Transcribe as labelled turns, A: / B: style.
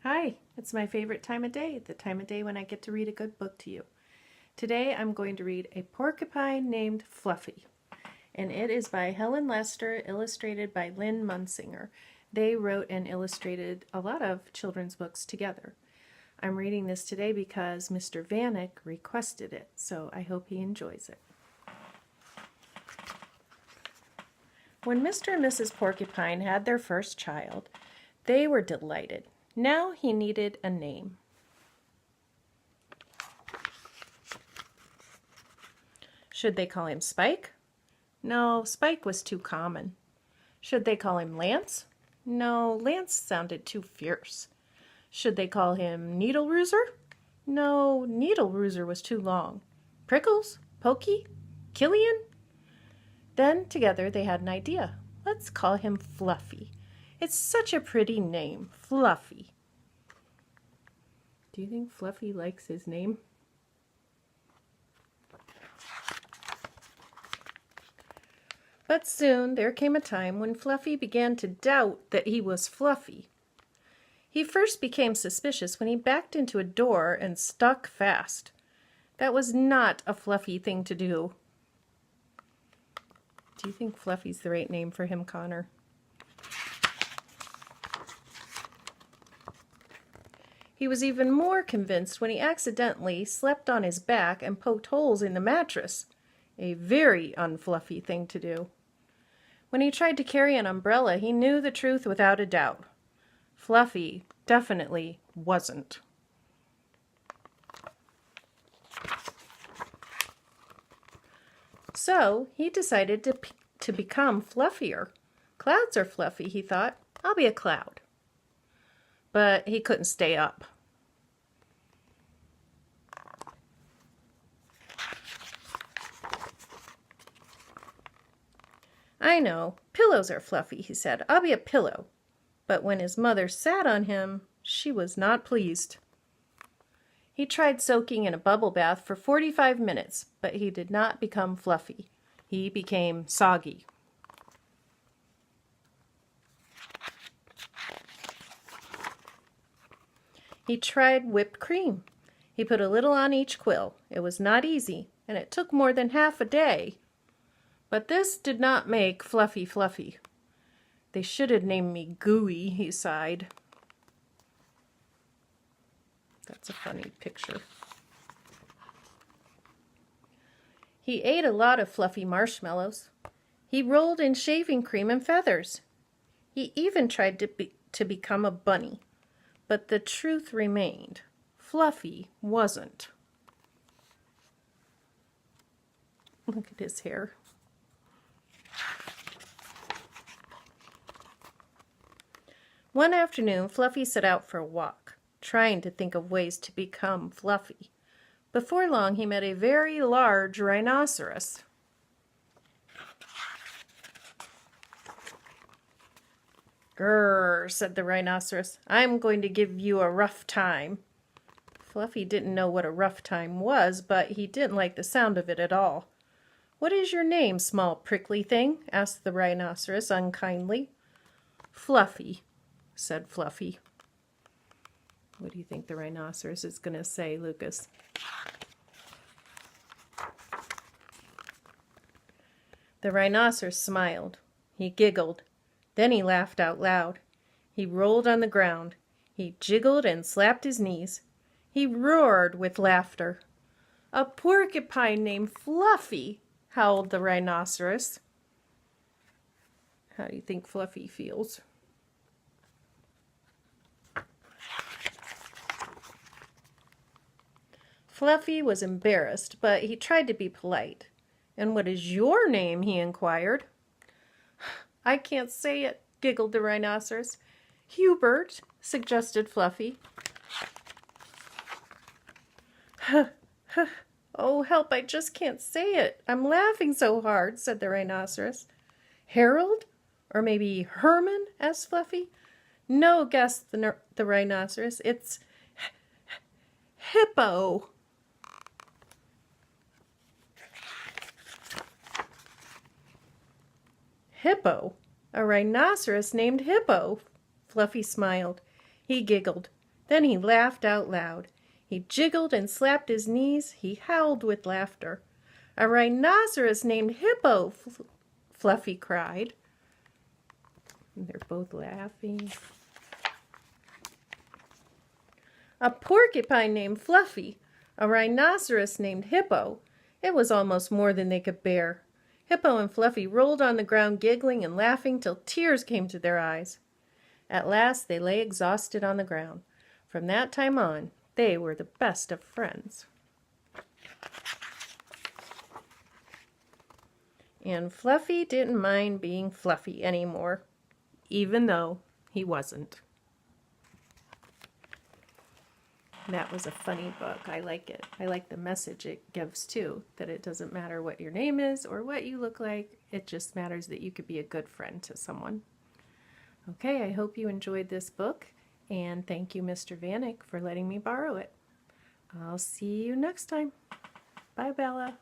A: Hi, it's my favorite time of day, the time of day when I get to read a good book to you. Today I'm going to read A Porcupine Named Fluffy, and it is by Helen Lester, illustrated by Lynn Munsinger. They wrote and illustrated a lot of children's books together. I'm reading this today because Mr. Vanek requested it, so I hope he enjoys it. When Mr. and Mrs. Porcupine had their first child, they were delighted. Now he needed a name. Should they call him Spike? No, Spike was too common. Should they call him Lance? No, Lance sounded too fierce. Should they call him Needle Rooser? No, Needle Rooser was too long. Prickles? Pokey? Killian? Then together they had an idea. Let's call him Fluffy. It's such a pretty name, Fluffy. Do you think Fluffy likes his name? But soon there came a time when Fluffy began to doubt that he was Fluffy. He first became suspicious when he backed into a door and stuck fast. That was not a Fluffy thing to do. Do you think Fluffy's the right name for him, Connor? He was even more convinced when he accidentally slept on his back and poked holes in the mattress. A very unfluffy thing to do. When he tried to carry an umbrella, he knew the truth without a doubt. Fluffy definitely wasn't. So he decided to become fluffier. Clouds are fluffy, he thought. I'll be a cloud. But he couldn't stay up. I know, pillows are fluffy, he said. I'll be a pillow. But when his mother sat on him, she was not pleased. He tried soaking in a bubble bath for 45 minutes, but he did not become fluffy. He became soggy. He tried whipped cream. He put a little on each quill. It was not easy, and it took more than half a day. But this did not make Fluffy fluffy. They should have named me Gooey, he sighed. That's a funny picture. He ate a lot of fluffy marshmallows. He rolled in shaving cream and feathers. He even tried to become a bunny. But the truth remained. Fluffy wasn't. Look at his hair. One afternoon, Fluffy set out for a walk, trying to think of ways to become fluffy. Before long, he met a very large rhinoceros. "Grrr," said the rhinoceros. "I'm going to give you a rough time." Fluffy didn't know what a rough time was, but he didn't like the sound of it at all. "What is your name, small prickly thing?" asked the rhinoceros unkindly. "Fluffy," said Fluffy. What do you think the rhinoceros is going to say, Lucas? The rhinoceros smiled. He giggled. Then he laughed out loud. He rolled on the ground. He jiggled and slapped his knees. He roared with laughter. "A porcupine named Fluffy," howled the rhinoceros. How do you think Fluffy feels? Fluffy was embarrassed, but he tried to be polite. "And what is your name?" he inquired. "I can't say it," giggled the rhinoceros. "Hubert," suggested Fluffy. "Oh, help, I just can't say it. I'm laughing so hard," said the rhinoceros. "Harold? Or maybe Herman?" asked Fluffy. "No," guessed the rhinoceros. "It's Hippo." Hippo? A rhinoceros named Hippo? Fluffy smiled. He giggled. Then he laughed out loud. He jiggled and slapped his knees. He howled with laughter. A rhinoceros named Hippo, Fluffy cried. And they're both laughing. A porcupine named Fluffy, a rhinoceros named Hippo. It was almost more than they could bear. Hippo and Fluffy rolled on the ground giggling and laughing till tears came to their eyes. At last they lay exhausted on the ground. From that time on, they were the best of friends. And Fluffy didn't mind being Fluffy anymore, even though he wasn't. That was a funny book. I like it. I like the message it gives too, that it doesn't matter what your name is or what you look like. It just matters that you could be a good friend to someone. Okay, I hope you enjoyed this book, and thank you, Mr. Vanek, for letting me borrow it. I'll see you next time. Bye, Bella.